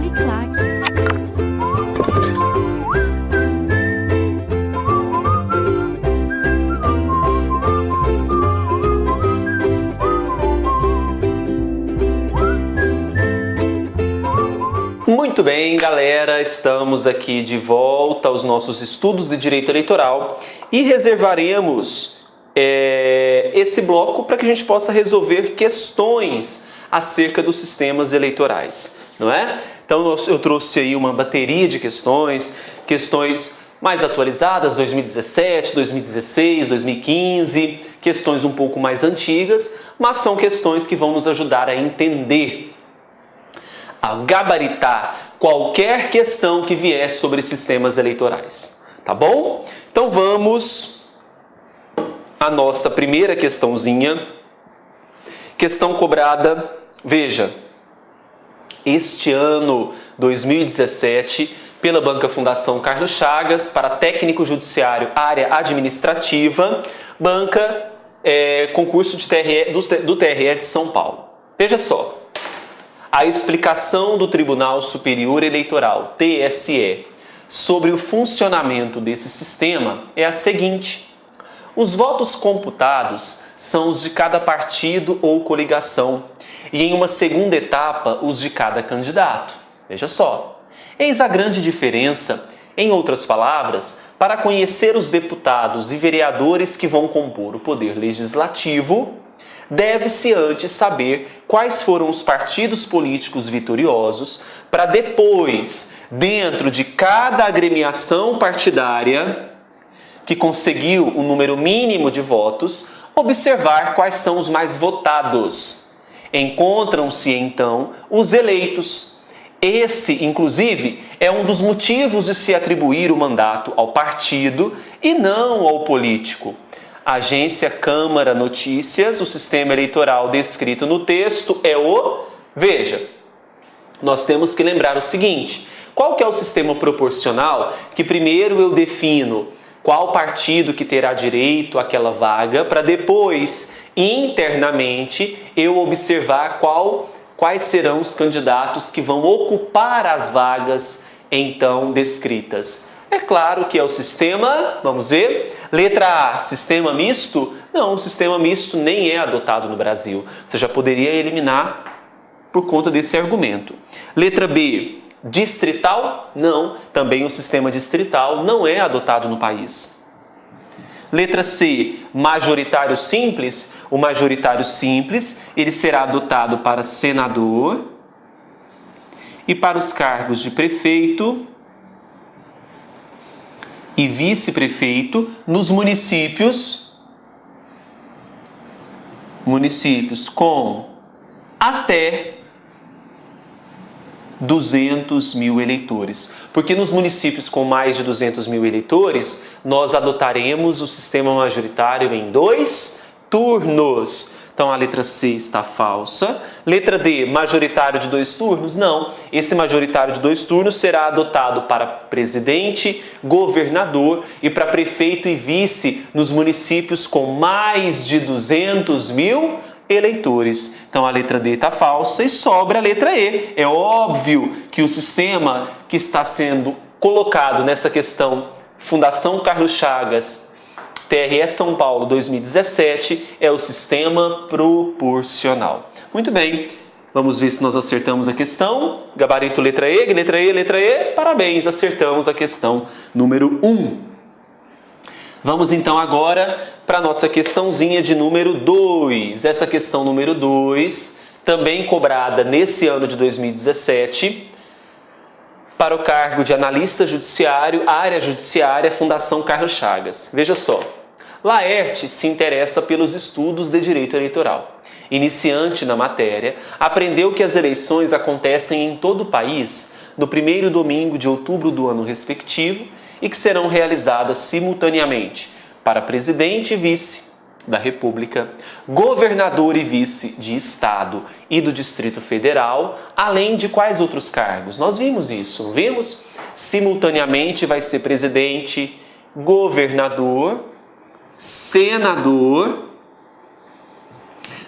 Uniclac. Muito bem, galera, estamos aqui de volta aos nossos estudos de direito eleitoral e reservaremos esse bloco para que a gente possa resolver questões acerca dos sistemas eleitorais, não é? Então eu trouxe aí uma bateria de questões mais atualizadas, 2017, 2016, 2015, questões um pouco mais antigas, mas são questões que vão nos ajudar a entender, a gabaritar qualquer questão que vier sobre sistemas eleitorais, tá bom? Então vamos à nossa primeira questãozinha, questão cobrada, veja, este ano 2017, pela Banca Fundação Carlos Chagas, para técnico judiciário, área administrativa, banca, concurso de do TRE de São Paulo. Veja só. A explicação do Tribunal Superior Eleitoral, TSE, sobre o funcionamento desse sistema é a seguinte: os votos computados são os de cada partido ou coligação e, em uma segunda etapa, os de cada candidato. Veja só. Eis a grande diferença, em outras palavras, para conhecer os deputados e vereadores que vão compor o Poder Legislativo, deve-se antes saber quais foram os partidos políticos vitoriosos para depois, dentro de cada agremiação partidária que conseguiu um número mínimo de votos, observar quais são os mais votados. Encontram-se, então, os eleitos. Esse, inclusive, é um dos motivos de se atribuir o mandato ao partido e não ao político. Agência Câmara Notícias, o sistema eleitoral descrito no texto é o... Veja, nós temos que lembrar o seguinte: qual que é o sistema proporcional? Que primeiro eu defino qual partido que terá direito àquela vaga, para depois, internamente, eu observar quais serão os candidatos que vão ocupar as vagas então descritas. É claro que é o sistema, vamos ver, letra A, sistema misto? Não, o sistema misto nem é adotado no Brasil. Você já poderia eliminar por conta desse argumento. Letra B, distrital? Não, também o sistema distrital não é adotado no país. Letra C, majoritário simples? O majoritário simples, ele será adotado para senador e para os cargos de prefeito e vice-prefeito nos municípios com até 200 mil eleitores. Porque nos municípios com mais de 200 mil eleitores, nós adotaremos o sistema majoritário em 2 turnos. Então a letra C está falsa. Letra D, majoritário de 2 turnos? Não. Esse majoritário de 2 turnos será adotado para presidente, governador e para prefeito e vice nos municípios com mais de 200 mil eleitores. Então a letra D está falsa e sobra a letra E. É óbvio que o sistema que está sendo colocado nessa questão Fundação Carlos Chagas, TRE São Paulo 2017, é o sistema proporcional. Muito bem, vamos ver se nós acertamos a questão. Gabarito letra E, letra E, letra E. Parabéns, acertamos a questão número 1. Vamos então agora para a nossa questãozinha de número 2. Essa questão número 2, também cobrada nesse ano de 2017, para o cargo de analista judiciário, área judiciária, Fundação Carlos Chagas. Veja só, Laerte se interessa pelos estudos de direito eleitoral. Iniciante na matéria, aprendeu que as eleições acontecem em todo o país no primeiro domingo de outubro do ano respectivo e que serão realizadas simultaneamente para presidente e vice da República, governador e vice de Estado e do Distrito Federal, além de quais outros cargos? Nós vimos isso, não vimos? Simultaneamente vai ser presidente, governador, senador,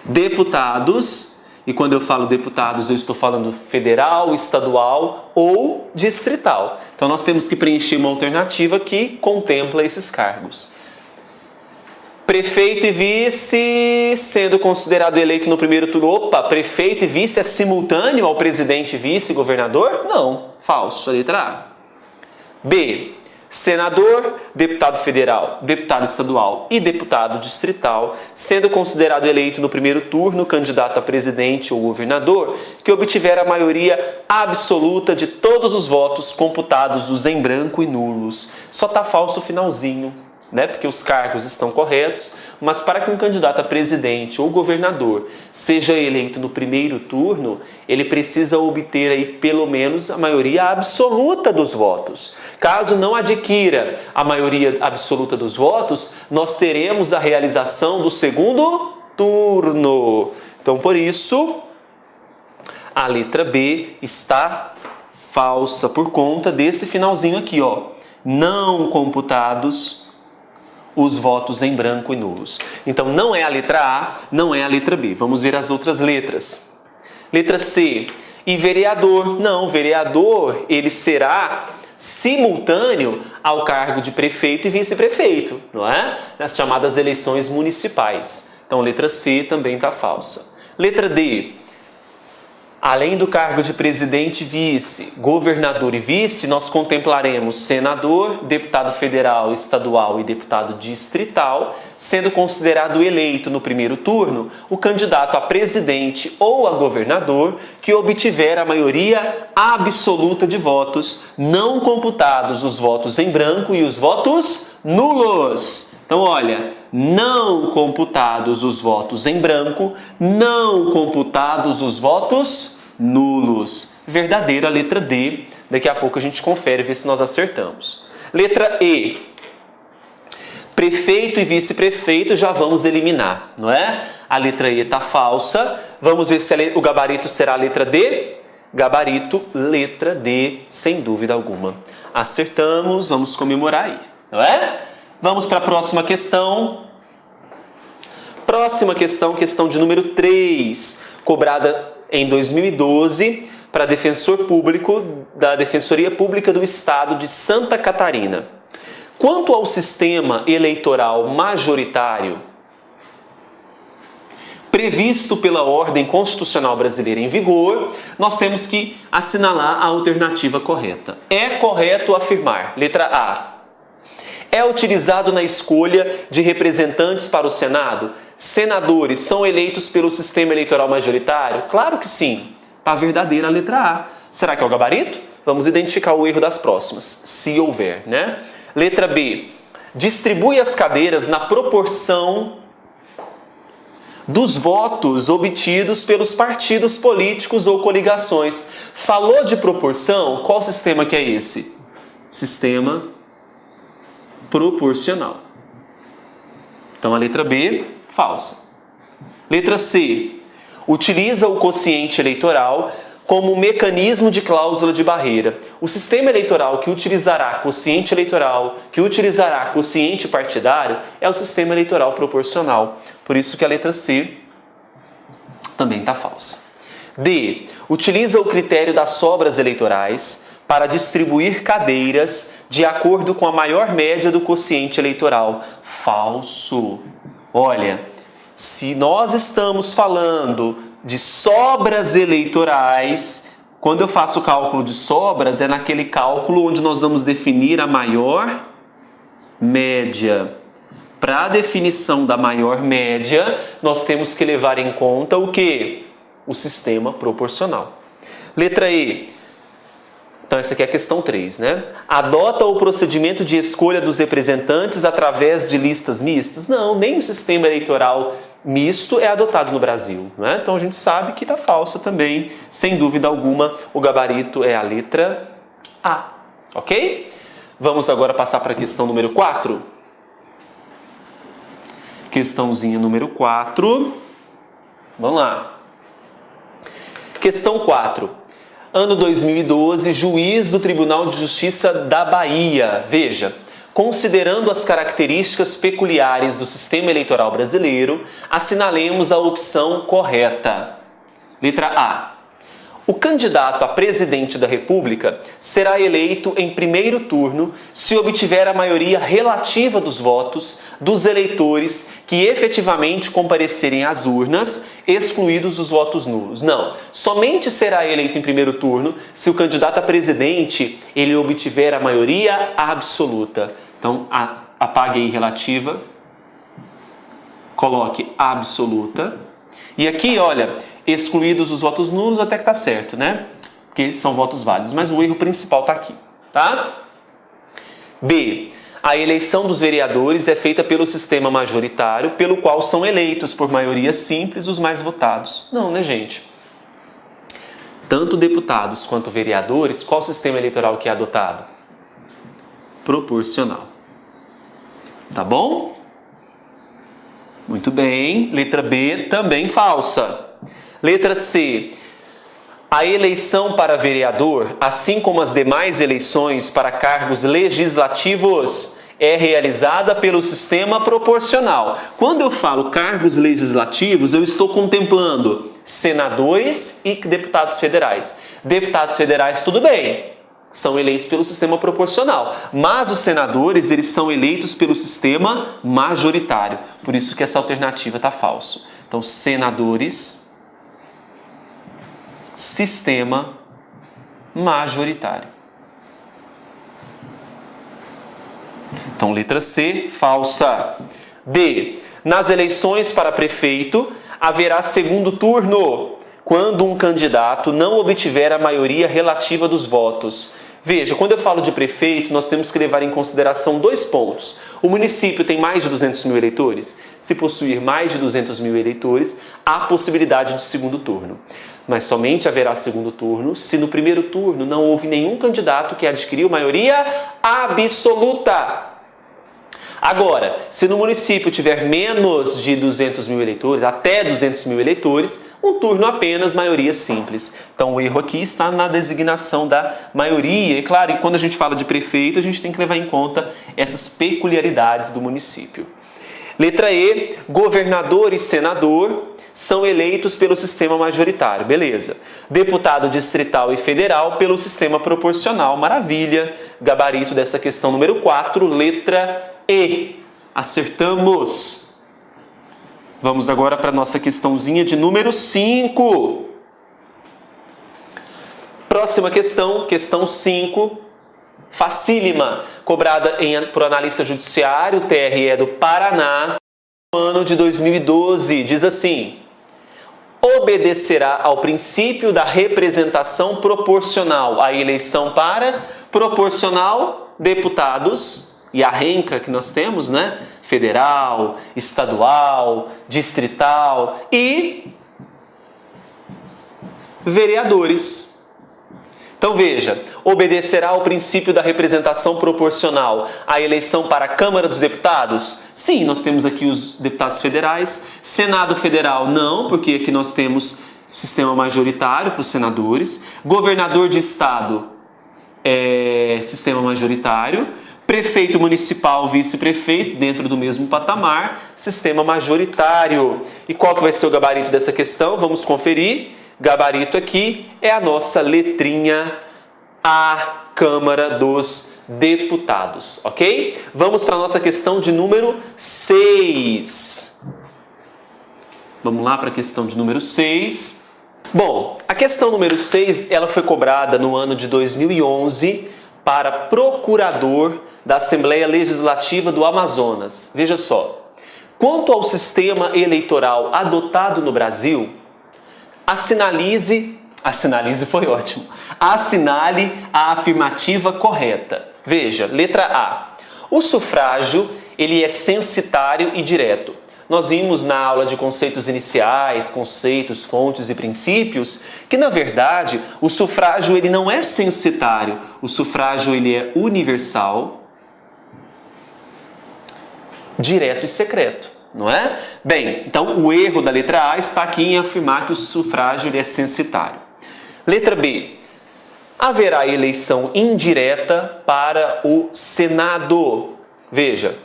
deputados E quando eu falo deputados, eu estou falando federal, estadual ou distrital. Então nós temos que preencher uma alternativa que contempla esses cargos. Prefeito e vice sendo considerado eleito no primeiro turno. Opa, prefeito e vice é simultâneo ao presidente, vice e governador? Não, falso, a letra A. B. Senador, deputado federal, deputado estadual e deputado distrital, sendo considerado eleito no primeiro turno candidato a presidente ou governador, que obtiver a maioria absoluta de todos os votos computados os em branco e nulos. Só tá falso o finalzinho, né? Porque os cargos estão corretos, mas para que um candidato a presidente ou governador seja eleito no primeiro turno, ele precisa obter aí pelo menos a maioria absoluta dos votos. Caso não adquira a maioria absoluta dos votos, nós teremos a realização do segundo turno. Então, por isso, a letra B está falsa por conta desse finalzinho aqui, ó. Não computados os votos em branco e nulos. Então, não é a letra A, não é a letra B. Vamos ver as outras letras. Letra C. E vereador? Não, vereador, ele será simultâneo ao cargo de prefeito e vice-prefeito, não é? Nas chamadas eleições municipais. Então, letra C também está falsa. Letra D. Além do cargo de presidente, vice, governador e vice, nós contemplaremos senador, deputado federal, estadual e deputado distrital, sendo considerado eleito no primeiro turno o candidato a presidente ou a governador que obtiver a maioria absoluta de votos, não computados os votos em branco e os votos nulos. Então, olha, não computados os votos em branco, não computados os votos nulos. Verdadeira, letra D. Daqui a pouco a gente confere, vê se nós acertamos. Letra E. Prefeito e vice-prefeito já vamos eliminar, não é? A letra E está falsa. Vamos ver se o gabarito será a letra D. Gabarito, letra D, sem dúvida alguma. Acertamos, vamos comemorar aí, não é? Vamos para a próxima questão. Próxima questão, questão de número 3, cobrada em 2012 para defensor público da Defensoria Pública do Estado de Santa Catarina. Quanto ao sistema eleitoral majoritário previsto pela ordem constitucional brasileira em vigor, nós temos que assinalar a alternativa correta. É correto afirmar, letra A, é utilizado na escolha de representantes para o Senado? Senadores são eleitos pelo sistema eleitoral majoritário? Claro que sim. Está verdadeira a letra A. Será que é o gabarito? Vamos identificar o erro das próximas, se houver, né? Letra B. Distribui as cadeiras na proporção dos votos obtidos pelos partidos políticos ou coligações. Falou de proporção? Qual sistema que é esse? Sistema proporcional. Então a letra B, falsa. Letra C. Utiliza o quociente eleitoral como mecanismo de cláusula de barreira. O sistema eleitoral que utilizará quociente eleitoral, que utilizará quociente partidário, é o sistema eleitoral proporcional. Por isso que a letra C também está falsa. D. Utiliza o critério das sobras eleitorais para distribuir cadeiras de acordo com a maior média do quociente eleitoral. Falso. Olha, se nós estamos falando de sobras eleitorais, quando eu faço o cálculo de sobras, é naquele cálculo onde nós vamos definir a maior média. Para a definição da maior média, nós temos que levar em conta o quê? O sistema proporcional. Letra E. Então, essa aqui é a questão 3, né? Adota o procedimento de escolha dos representantes através de listas mistas? Não, nem o sistema eleitoral misto é adotado no Brasil, né? Então, a gente sabe que está falsa também, sem dúvida alguma, o gabarito é a letra A, ok? Vamos agora passar para a questão número 4. Questãozinha número 4. Vamos lá. Questão 4. Ano 2012, juiz do Tribunal de Justiça da Bahia. Veja, considerando as características peculiares do sistema eleitoral brasileiro, assinalemos a opção correta. Letra A. O candidato a presidente da República será eleito em primeiro turno se obtiver a maioria relativa dos votos dos eleitores que efetivamente comparecerem às urnas, excluídos os votos nulos. Não, somente será eleito em primeiro turno se o candidato a presidente ele obtiver a maioria absoluta. Então, apague aí relativa, coloque absoluta. E aqui, olha, excluídos os votos nulos, até que tá certo, né? Porque são votos válidos, mas o erro principal tá aqui, tá? B. A eleição dos vereadores é feita pelo sistema majoritário, pelo qual são eleitos por maioria simples os mais votados. Não, né, gente? Tanto deputados quanto vereadores, qual sistema eleitoral que é adotado? Proporcional. Tá bom? Muito bem. Letra B, também falsa. Letra C. A eleição para vereador, assim como as demais eleições para cargos legislativos, é realizada pelo sistema proporcional. Quando eu falo cargos legislativos, eu estou contemplando senadores e deputados federais. Deputados federais, tudo bem, são eleitos pelo sistema proporcional. Mas os senadores, eles são eleitos pelo sistema majoritário. Por isso que essa alternativa está falsa. Então, senadores, sistema majoritário. Então, letra C, falsa. D. Nas eleições para prefeito, haverá segundo turno, quando um candidato não obtiver a maioria relativa dos votos. Veja, quando eu falo de prefeito, nós temos que levar em consideração 2 pontos. O município tem mais de 200 mil eleitores? Se possuir mais de 200 mil eleitores, há possibilidade de segundo turno. Mas somente haverá segundo turno se no primeiro turno não houve nenhum candidato que adquiriu maioria absoluta. Agora, se no município tiver menos de 200 mil eleitores, até 200 mil eleitores, um turno apenas, maioria simples. Então o erro aqui está na designação da maioria. E claro, quando a gente fala de prefeito, a gente tem que levar em conta essas peculiaridades do município. Letra E, governador e senador são eleitos pelo sistema majoritário, beleza. Deputado distrital e federal pelo sistema proporcional, maravilha. Gabarito dessa questão número 4, letra E. Acertamos. Vamos agora para a nossa questãozinha de número 5. Próxima questão, questão 5. Facílima, cobrada por analista judiciário, TRE do Paraná, no ano de 2012. Diz assim: obedecerá ao princípio da representação proporcional a eleição para proporcional deputados e a renca que nós temos, né? Federal, estadual, distrital e vereadores. Então veja, obedecerá ao princípio da representação proporcional a eleição para a Câmara dos Deputados? Sim, nós temos aqui os deputados federais. Senado Federal, não, porque aqui nós temos sistema majoritário para os senadores. Governador de Estado, sistema majoritário. Prefeito municipal, vice-prefeito, dentro do mesmo patamar, sistema majoritário. E qual que vai ser o gabarito dessa questão? Vamos conferir. Gabarito aqui é a nossa letrinha A, Câmara dos Deputados, ok? Vamos para a nossa questão de número 6. Vamos lá para a questão de número 6. Bom, a questão número 6, ela foi cobrada no ano de 2011 para procurador da Assembleia Legislativa do Amazonas. Veja só, quanto ao sistema eleitoral adotado no Brasil, assinale a afirmativa correta. Veja, letra A. O sufrágio, ele é censitário e direto. Nós vimos na aula de conceitos iniciais, conceitos, fontes e princípios, que na verdade o sufrágio ele não é censitário. O sufrágio ele é universal, direto e secreto. Não é? Bem, então o erro da letra A está aqui em afirmar que o sufrágio ele é censitário. Letra B. Haverá eleição indireta para o Senado. Veja,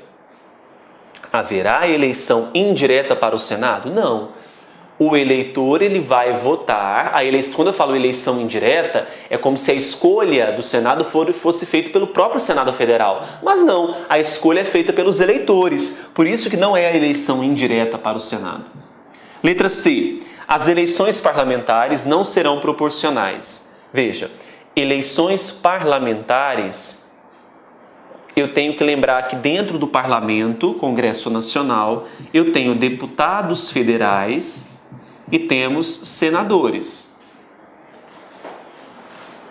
haverá eleição indireta para o Senado? Não. O eleitor ele vai votar, quando eu falo eleição indireta, é como se a escolha do Senado fosse feita pelo próprio Senado Federal. Mas não, a escolha é feita pelos eleitores, por isso que não é a eleição indireta para o Senado. Letra C. As eleições parlamentares não serão proporcionais. Veja, eleições parlamentares, eu tenho que lembrar que dentro do Parlamento, Congresso Nacional, eu tenho deputados federais e temos senadores.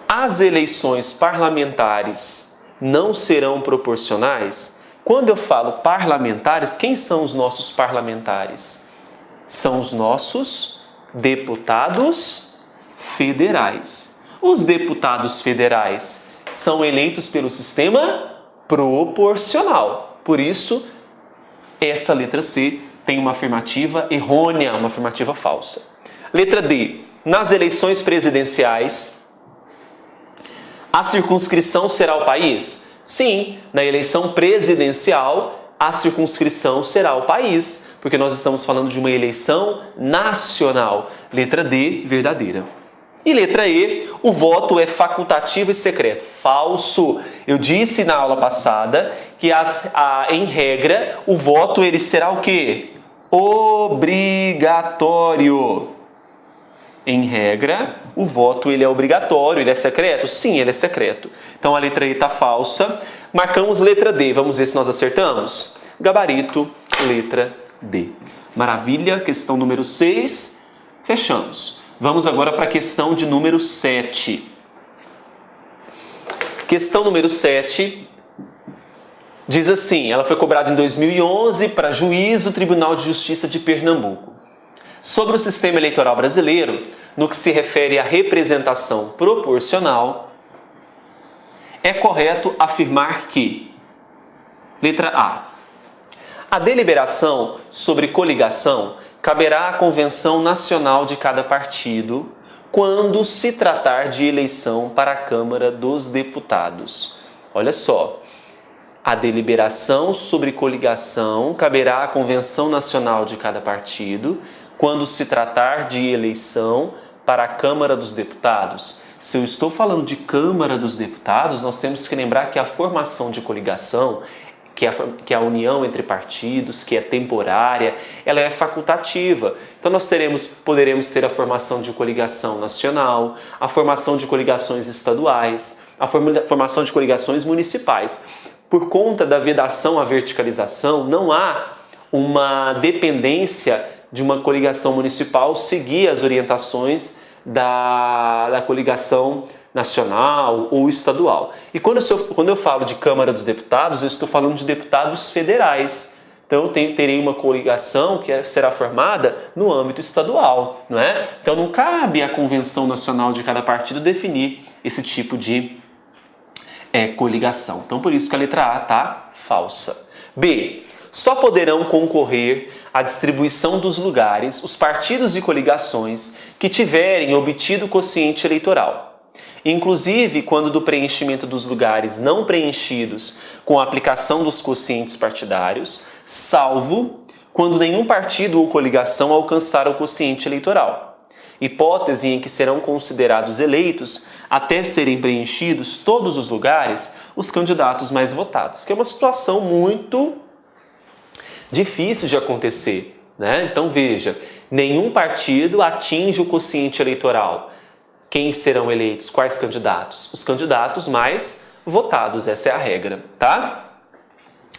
As eleições parlamentares não serão proporcionais? Quando eu falo parlamentares, quem são os nossos parlamentares? São os nossos deputados federais. Os deputados federais são eleitos pelo sistema proporcional. Por isso, essa letra C tem uma afirmativa errônea, uma afirmativa falsa. Letra D. Nas eleições presidenciais, a circunscrição será o país? Sim, na eleição presidencial, a circunscrição será o país, porque nós estamos falando de uma eleição nacional. Letra D, verdadeira. E letra E, o voto é facultativo e secreto. Falso. Eu disse na aula passada que, em regra, o voto ele será o quê? Obrigatório. Em regra, o voto ele é obrigatório, ele é secreto? Sim, ele é secreto. Então a letra E está falsa. Marcamos letra D. Vamos ver se nós acertamos? Gabarito, letra D. Maravilha, questão número 6. Fechamos. Vamos agora para a questão de número 7. Questão número 7 diz assim, ela foi cobrada em 2011 para juiz do Tribunal de Justiça de Pernambuco. Sobre o sistema eleitoral brasileiro, no que se refere à representação proporcional, é correto afirmar que, letra A deliberação sobre coligação caberá à Convenção Nacional de cada partido quando se tratar de eleição para a Câmara dos Deputados. Olha só, a deliberação sobre coligação caberá à Convenção Nacional de cada partido quando se tratar de eleição para a Câmara dos Deputados. Se eu estou falando de Câmara dos Deputados, nós temos que lembrar que a formação de coligação, que é a união entre partidos, que é temporária, ela é facultativa. Então nós poderemos ter a formação de coligação nacional, a formação de coligações estaduais, a formação de coligações municipais. Por conta da vedação à verticalização, não há uma dependência de uma coligação municipal seguir as orientações da coligação nacional ou estadual. E quando eu falo de Câmara dos Deputados, eu estou falando de deputados federais. Então eu terei uma coligação que será formada no âmbito estadual, não é? Então não cabe à Convenção Nacional de cada partido definir esse tipo de coligação. Então por isso que a letra A está falsa. B. Só poderão concorrer à distribuição dos lugares os partidos e coligações que tiverem obtido quociente eleitoral. Inclusive, quando do preenchimento dos lugares não preenchidos com a aplicação dos quocientes partidários, salvo quando nenhum partido ou coligação alcançar o quociente eleitoral. Hipótese em que serão considerados eleitos, até serem preenchidos todos os lugares, os candidatos mais votados, que é uma situação muito difícil de acontecer, né? Então veja, nenhum partido atinge o quociente eleitoral. Quem serão eleitos? Quais candidatos? Os candidatos mais votados, essa é a regra, tá?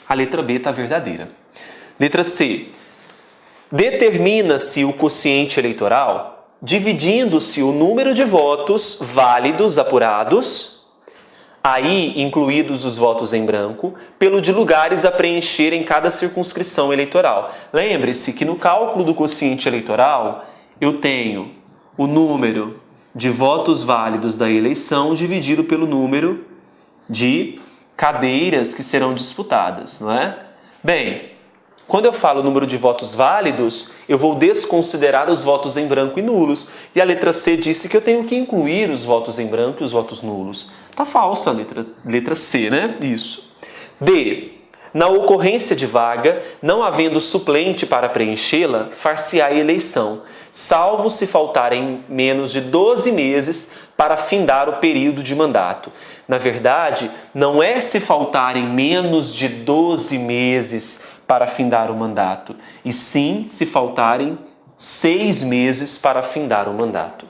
A letra B está verdadeira. Letra C. Determina-se o quociente eleitoral dividindo-se o número de votos válidos apurados, aí incluídos os votos em branco, pelo de lugares a preencher em cada circunscrição eleitoral. Lembre-se que no cálculo do quociente eleitoral eu tenho o número de votos válidos da eleição dividido pelo número de cadeiras que serão disputadas, não é? Bem, quando eu falo número de votos válidos, eu vou desconsiderar os votos em branco e nulos. E a letra C disse que eu tenho que incluir os votos em branco e os votos nulos. Tá falsa a letra C, né? Isso. D. Na ocorrência de vaga, não havendo suplente para preenchê-la, far-se-á eleição, salvo se faltarem menos de 12 meses para findar o período de mandato. Na verdade, não é se faltarem menos de 12 meses para findar o mandato, e sim se faltarem 6 meses para findar o mandato.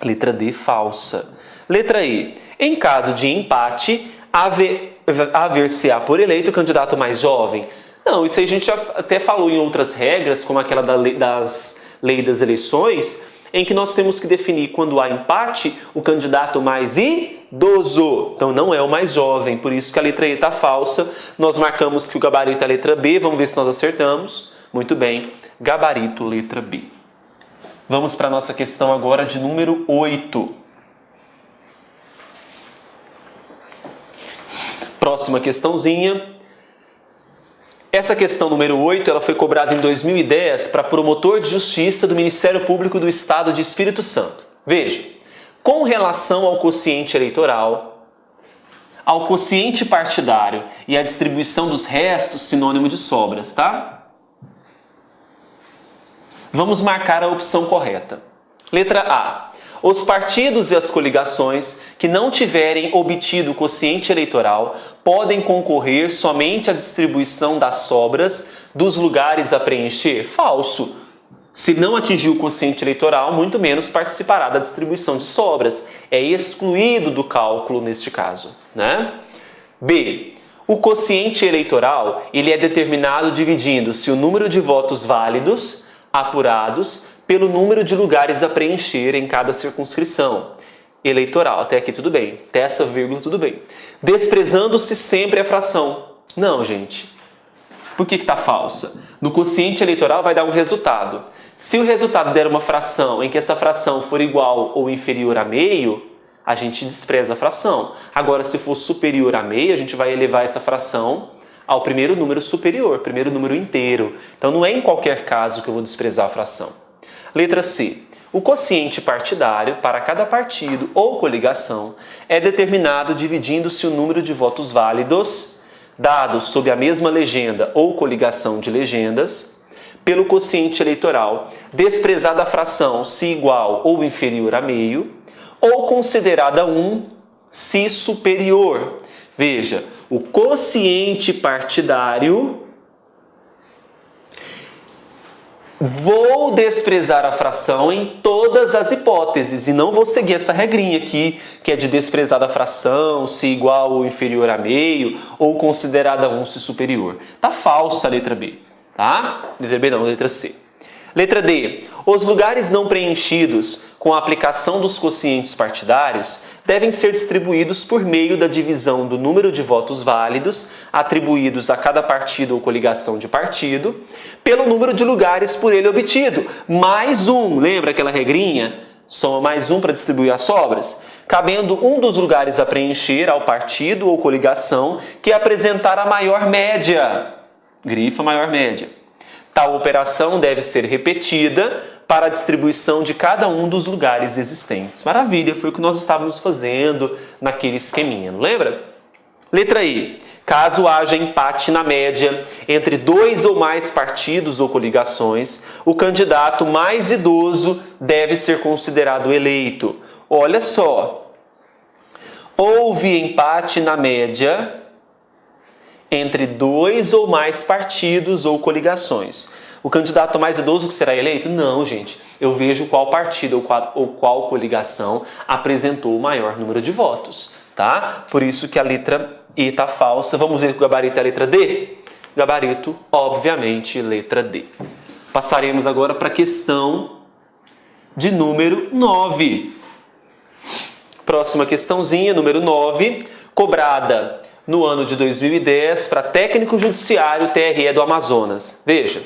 Letra D, falsa. Letra E. Em caso de empate, haver-se-á por eleito o candidato mais jovem. Não, isso aí a gente já até falou em outras regras, como aquela das lei das eleições, em que nós temos que definir, quando há empate, o candidato mais idoso. Então não é o mais jovem, por isso que a letra E está falsa. Nós marcamos que o gabarito é a letra B, vamos ver se nós acertamos. Muito bem, gabarito letra B. Vamos para a nossa questão agora de número 8. Próxima questãozinha. Essa questão número 8, ela foi cobrada em 2010 para promotor de justiça do Ministério Público do Estado de Espírito Santo. Veja, com relação ao quociente eleitoral, ao quociente partidário e à distribuição dos restos, sinônimo de sobras, tá? Vamos marcar a opção correta. Letra A. Os partidos e as coligações que não tiverem obtido o quociente eleitoral podem concorrer somente à distribuição das sobras dos lugares a preencher? Falso. Se não atingiu o quociente eleitoral, muito menos participará da distribuição de sobras. É excluído do cálculo neste caso, né? B. O quociente eleitoral ele é determinado dividindo-se o número de votos válidos apurados pelo número de lugares a preencher em cada circunscrição eleitoral. Até aqui tudo bem. Até essa vírgula tudo bem. Desprezando-se sempre a fração. Não, gente. Por que está falsa? No quociente eleitoral vai dar um resultado. Se o resultado der uma fração em que essa fração for igual ou inferior a meio, a gente despreza a fração. Agora, se for superior a meio, a gente vai elevar essa fração ao primeiro número superior, primeiro número inteiro. Então não é em qualquer caso que eu vou desprezar a fração. Letra C. O quociente partidário para cada partido ou coligação é determinado dividindo-se o número de votos válidos dados sob a mesma legenda ou coligação de legendas pelo quociente eleitoral, desprezada a fração se igual ou inferior a meio, ou considerada 1 se superior. Veja, o quociente partidário, vou desprezar a fração em todas as hipóteses e não vou seguir essa regrinha aqui, que é de desprezar a fração se igual ou inferior a meio ou considerada 1 se superior. Tá falsa a letra B, tá? Letra B não, letra C. Letra D. Os lugares não preenchidos com a aplicação dos quocientes partidários devem ser distribuídos por meio da divisão do número de votos válidos atribuídos a cada partido ou coligação de partido pelo número de lugares por ele obtido. Mais um, lembra aquela regrinha? Soma mais um para distribuir as sobras? Cabendo um dos lugares a preencher ao partido ou coligação que apresentar a maior média. Grifa maior média. Tal operação deve ser repetida para a distribuição de cada um dos lugares existentes. Maravilha, foi o que nós estávamos fazendo naquele esqueminha, não lembra? Letra I. Caso haja empate na média entre 2 ou mais partidos ou coligações, o candidato mais idoso deve ser considerado eleito. Olha só, houve empate na média entre 2 ou mais partidos ou coligações. O candidato mais idoso que será eleito? Não, gente. Eu vejo qual partido ou qual coligação apresentou o maior número de votos, tá? Por isso que a letra E está falsa. Vamos ver que o gabarito é a letra D? Gabarito, obviamente, letra D. Passaremos agora para a questão de número 9. Próxima questãozinha, número 9, cobrada no ano de 2010 para técnico judiciário TRE do Amazonas. Veja,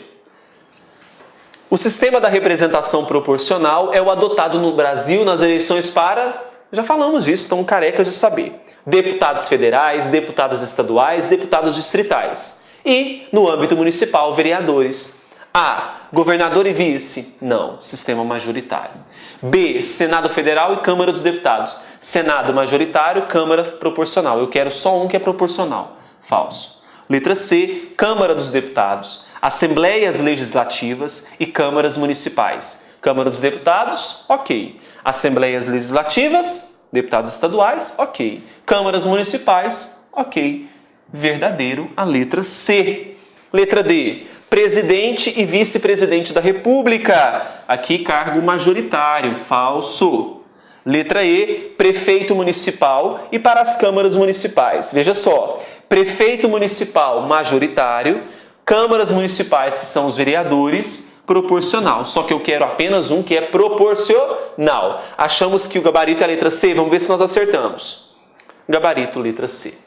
o sistema da representação proporcional é o adotado no Brasil nas eleições para, já falamos disso, estão carecas de saber, deputados federais, deputados estaduais, deputados distritais. E, no âmbito municipal, vereadores. A. Governador e vice. Não, sistema majoritário. B. Senado Federal e Câmara dos Deputados. Senado majoritário, Câmara proporcional. Eu quero só um que é proporcional. Falso. Letra C, Câmara dos Deputados, Assembleias Legislativas e Câmaras Municipais. Câmara dos Deputados, ok. Assembleias Legislativas, deputados estaduais, ok. Câmaras Municipais, ok. Verdadeiro, a letra C. Letra D, Presidente e Vice-Presidente da República. Aqui, cargo majoritário, falso. Letra E, Prefeito Municipal e para as câmaras municipais. Veja só, Prefeito Municipal majoritário, câmaras municipais, que são os vereadores, proporcional. Só que eu quero apenas um que é proporcional. Achamos que o gabarito é a letra C, vamos ver se nós acertamos. Gabarito, letra C.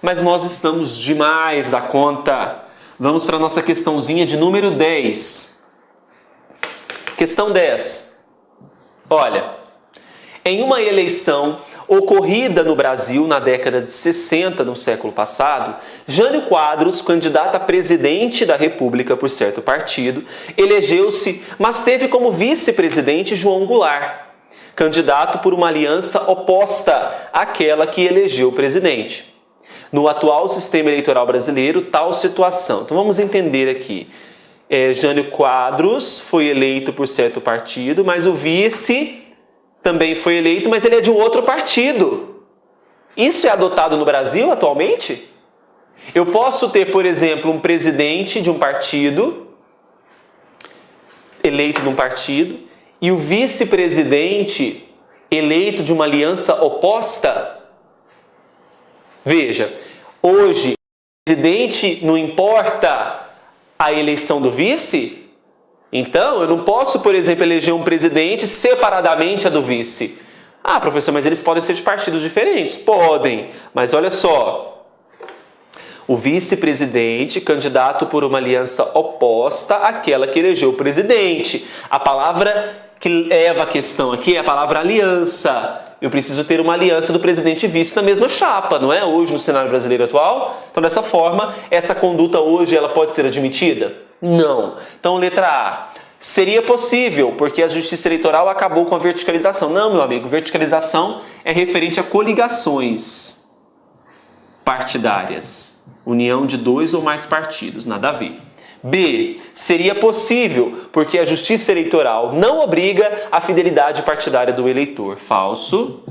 Mas nós estamos demais da conta. Vamos para a nossa questãozinha de número 10. Questão 10. Olha, em uma eleição ocorrida no Brasil na década de 60, no século passado, Jânio Quadros, candidato a presidente da República por certo partido, elegeu-se, mas teve como vice-presidente João Goulart, candidato por uma aliança oposta àquela que elegeu o presidente. No atual sistema eleitoral brasileiro, tal situação. Então vamos entender aqui. Jânio Quadros foi eleito por certo partido, mas o vice também foi eleito, mas ele é de um outro partido. Isso é adotado no Brasil atualmente? Eu posso ter, por exemplo, um presidente de um partido, eleito de um partido, e o vice-presidente eleito de uma aliança oposta? Veja, hoje, o presidente não importa a eleição do vice? Então, eu não posso, por exemplo, eleger um presidente separadamente a do vice. Ah, professor, mas eles podem ser de partidos diferentes? Podem, mas olha só. O vice-presidente, candidato por uma aliança oposta àquela que elegeu o presidente. A palavra que leva a questão aqui é a palavra aliança. Eu preciso ter uma aliança do presidente e vice na mesma chapa, não é? Hoje, no cenário brasileiro atual. Então, dessa forma, essa conduta hoje ela pode ser admitida? Não. Então, letra A. Seria possível, porque a Justiça Eleitoral acabou com a verticalização. Não, meu amigo, verticalização é referente a coligações partidárias. União de 2 ou mais partidos, nada a ver. B. Seria possível, porque a Justiça Eleitoral não obriga a fidelidade partidária do eleitor. Falso.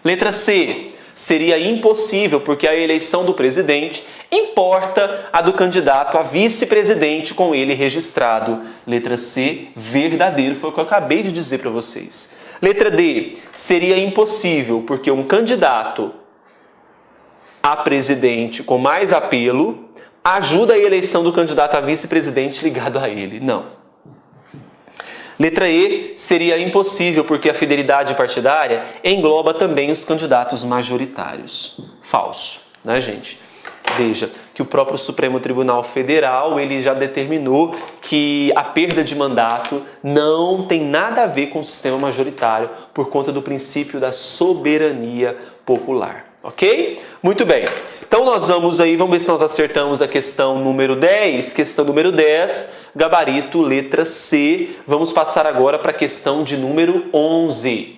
Letra C. Seria impossível, porque a eleição do presidente importa a do candidato a vice-presidente com ele registrado. Letra C, verdadeiro, foi o que eu acabei de dizer para vocês. Letra D, seria impossível, porque um candidato a presidente com mais apelo ajuda a eleição do candidato a vice-presidente ligado a ele. Não. Letra E, seria impossível porque a fidelidade partidária engloba também os candidatos majoritários. Falso, né, gente? Veja que o próprio Supremo Tribunal Federal ele já determinou que a perda de mandato não tem nada a ver com o sistema majoritário por conta do princípio da soberania popular. Ok? Muito bem. Então nós vamos ver se nós acertamos a questão número 10. Questão número 10, gabarito, letra C. Vamos passar agora para a questão de número 11.